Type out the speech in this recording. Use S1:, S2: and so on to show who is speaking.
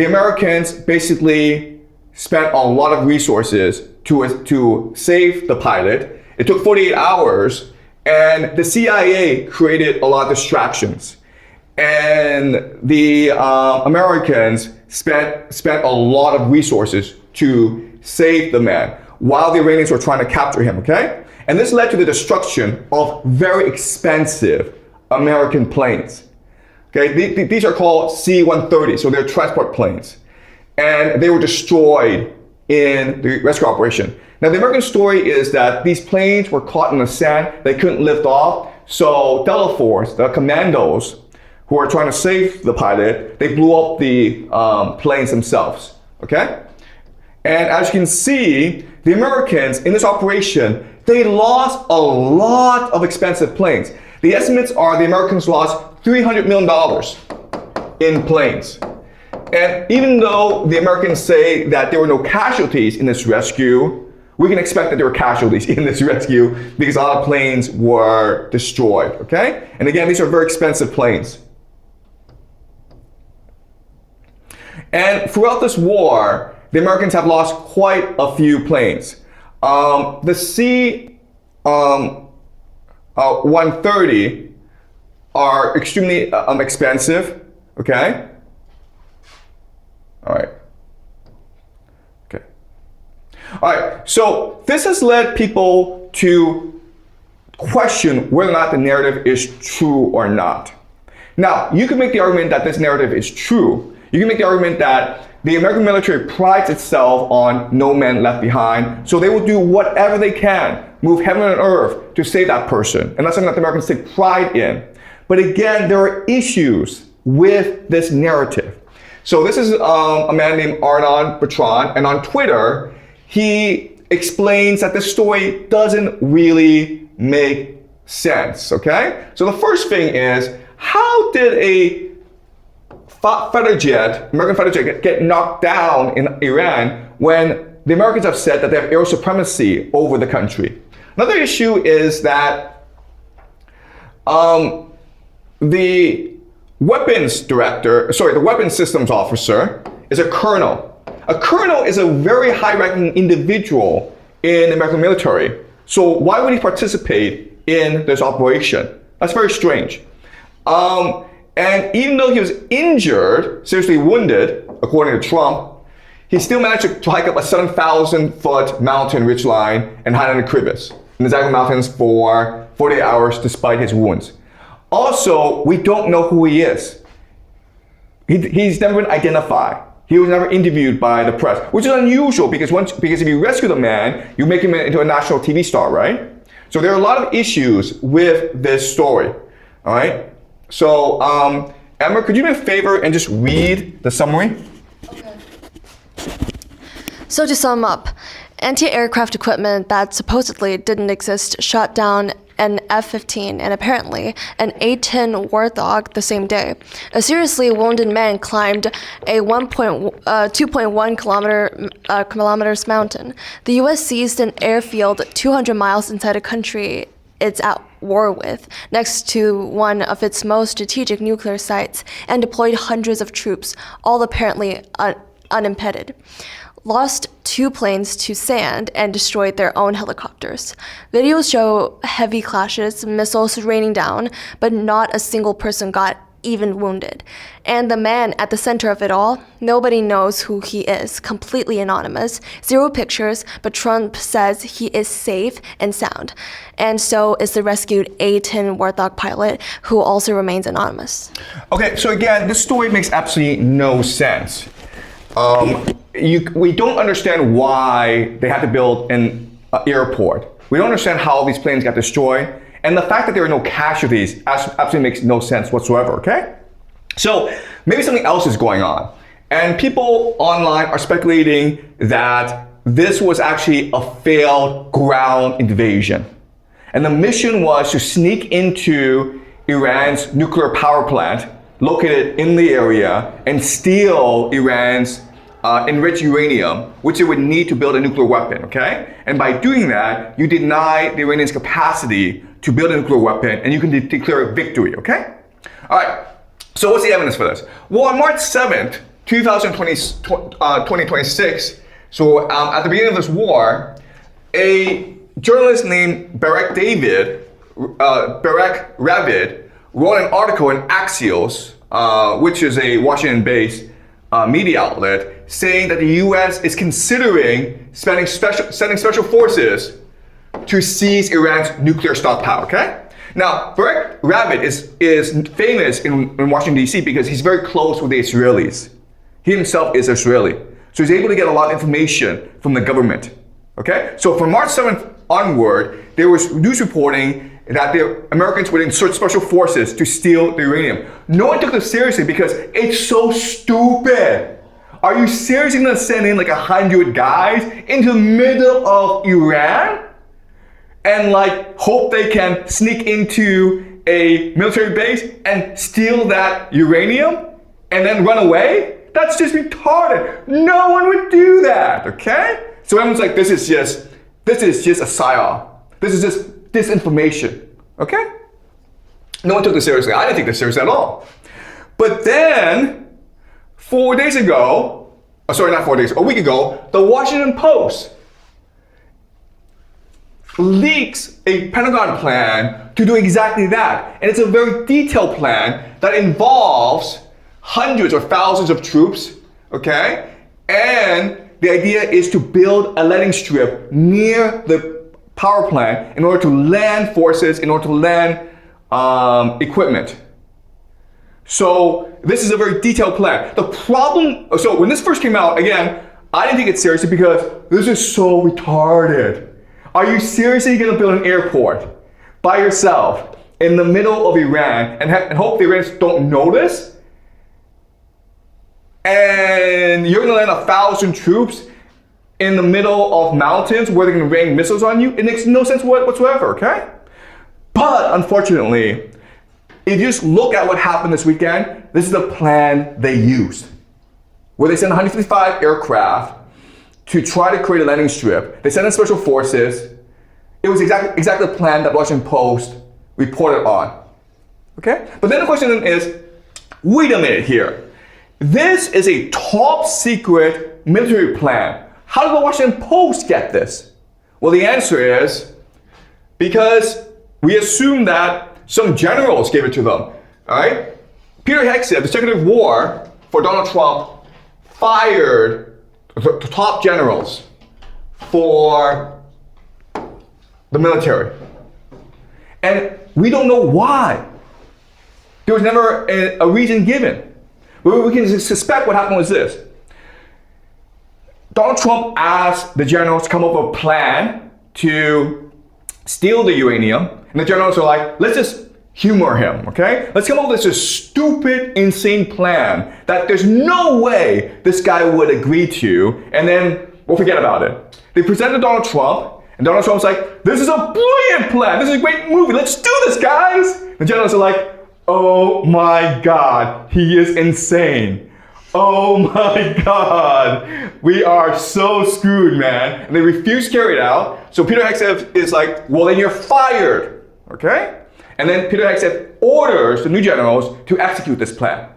S1: The Americans basically spent a lot of resources to save the pilot. It took 48 hours, and the CIA created a lot of distractions. And the Americans spent a lot of resources to save the man while the Iranians were trying to capture him, okay? And this led to the destruction of very expensive American planes. Okay, these are called C-130, so they're transport planes. And they were destroyed in the rescue operation. Now, the American story is that these planes were caught in the sand. They couldn't lift off. So Delta Force, the commandos who are trying to save the pilot, they blew up the planes themselves, okay? And as you can see, the Americans in this operation, they lost a lot of expensive planes. The estimates are the Americans lost $300 million in planes. And even though the Americans say that there were no casualties in this rescue, we can expect that there were casualties in this rescue because a lot of planes were destroyed, okay? And again, these are very expensive planes. And throughout this war, the Americans have lost quite a few planes. The C-130 are extremely expensive, okay? All right. Okay. All right, so this has led people to question whether or not the narrative is true or not. Now, you can make the argument that this narrative is true. You can make the argument that the American military prides itself on no man left behind, so they will do whatever they can, move heaven and earth to save that person. And that's something that the Americans take pride in. But again, there are issues with this narrative. So this is a man named Arnon Bertrand, and on Twitter, he explains that this story doesn't really make sense, okay? So the first thing is, how did a fighter jet, American fighter jet, get knocked down in Iran when the Americans have said that they have air supremacy over the country? Another issue is that the weapons systems officer is a colonel. A colonel is a very high-ranking individual in the American military. So why would he participate in this operation? That's very strange. And even though he was injured, seriously wounded, according to Trump, he still managed to hike up a 7,000-foot mountain ridgeline and hide in a crevice in the Zagros Mountains for 48 hours despite his wounds. Also, we don't know who he is. He's never been identified. He was never interviewed by the press, which is unusual because if you rescue the man, you make him into a national TV star, right? So there are a lot of issues with this story, all right? So, Emma, could you do me a favor and just read the summary?
S2: Okay. So to sum up, anti-aircraft equipment that supposedly didn't exist shot down an F-15 and apparently an A-10 Warthog the same day. A seriously wounded man climbed a 2.1 kilometers mountain. The U.S. seized an airfield 200 miles inside a country it's at war with, next to one of its most strategic nuclear sites, and deployed hundreds of troops, all apparently unimpeded. Lost 2 planes to sand and destroyed their own helicopters. Videos show heavy clashes, missiles raining down, but not a single person got even wounded. And the man at the center of it all, nobody knows who he is, completely anonymous, 0 pictures, but Trump says he is safe and sound. And so is the rescued A-10 Warthog pilot, who also remains anonymous.
S1: Okay, so again, this story makes absolutely no sense. We don't understand why they had to build an airport. We don't understand how these planes got destroyed. And the fact that there are no casualties absolutely makes no sense whatsoever, okay? So maybe something else is going on. And people online are speculating that this was actually a failed ground invasion. And the mission was to sneak into Iran's nuclear power plant located in the area and steal Iran's enriched uranium, which it would need to build a nuclear weapon, okay? And by doing that, you deny the Iranians' capacity to build a nuclear weapon, and you can declare a victory, okay? All right, so what's the evidence for this? Well, on March 7th, 2026, so at the beginning of this war, a journalist named Barak Ravid wrote an article in Axios, which is a Washington-based media outlet, saying that the U.S. is considering sending special forces to seize Iran's nuclear stockpile, okay? Now, Barak Ravid is famous in Washington, D.C. because he's very close with the Israelis. He himself is Israeli. So he's able to get a lot of information from the government, okay? So from March 7th onward, there was news reporting that the Americans would insert special forces to steal the uranium. No one took this seriously because it's so stupid. Are you seriously gonna send in like 100 guys into the middle of Iran and like hope they can sneak into a military base and steal that uranium and then run away? That's just retarded. No one would do that, okay? So everyone's like, this is just a psyop. This is just disinformation, okay? No one took this seriously. I didn't take this seriously at all. But then, a week ago, the Washington Post leaks a Pentagon plan to do exactly that. And it's a very detailed plan that involves hundreds or thousands of troops, okay? And the idea is to build a landing strip near the power plant in order to land forces, in order to land equipment. So this is a very detailed plan. The problem, so when this first came out, again, I didn't take it seriously because this is so retarded. Are you seriously gonna build an airport by yourself in the middle of Iran and hope the Iranians don't notice? And you're gonna land 1,000 troops in the middle of mountains where they're gonna rain missiles on you? It makes no sense whatsoever, okay? But unfortunately, if you just look at what happened this weekend, this is the plan they used. Where they sent 155 aircraft to try to create a landing strip. They sent in special forces. It was exactly the plan that Washington Post reported on, okay? But then the question is, wait a minute here. This is a top secret military plan. How did the Washington Post get this? Well, the answer is because we assume that some generals gave it to them, all right? Peter Hegseth, the Secretary of War for Donald Trump, fired the top generals for the military. And we don't know why. There was never a reason given. But we can suspect what happened was this. Donald Trump asked the generals to come up with a plan to steal the uranium. And the generals are like, let's just humor him, okay? Let's come up with this stupid, insane plan that there's no way this guy would agree to, and then we'll forget about it. They presented Donald Trump, and Donald Trump's like, this is a brilliant plan. This is a great movie. Let's do this, guys. The generals are like, oh my God, he is insane. Oh my God, we are so screwed, man. And they refuse to carry it out. So Peter Hegseth is like, well, then you're fired, okay? And then Peter Hegseth orders the new generals to execute this plan.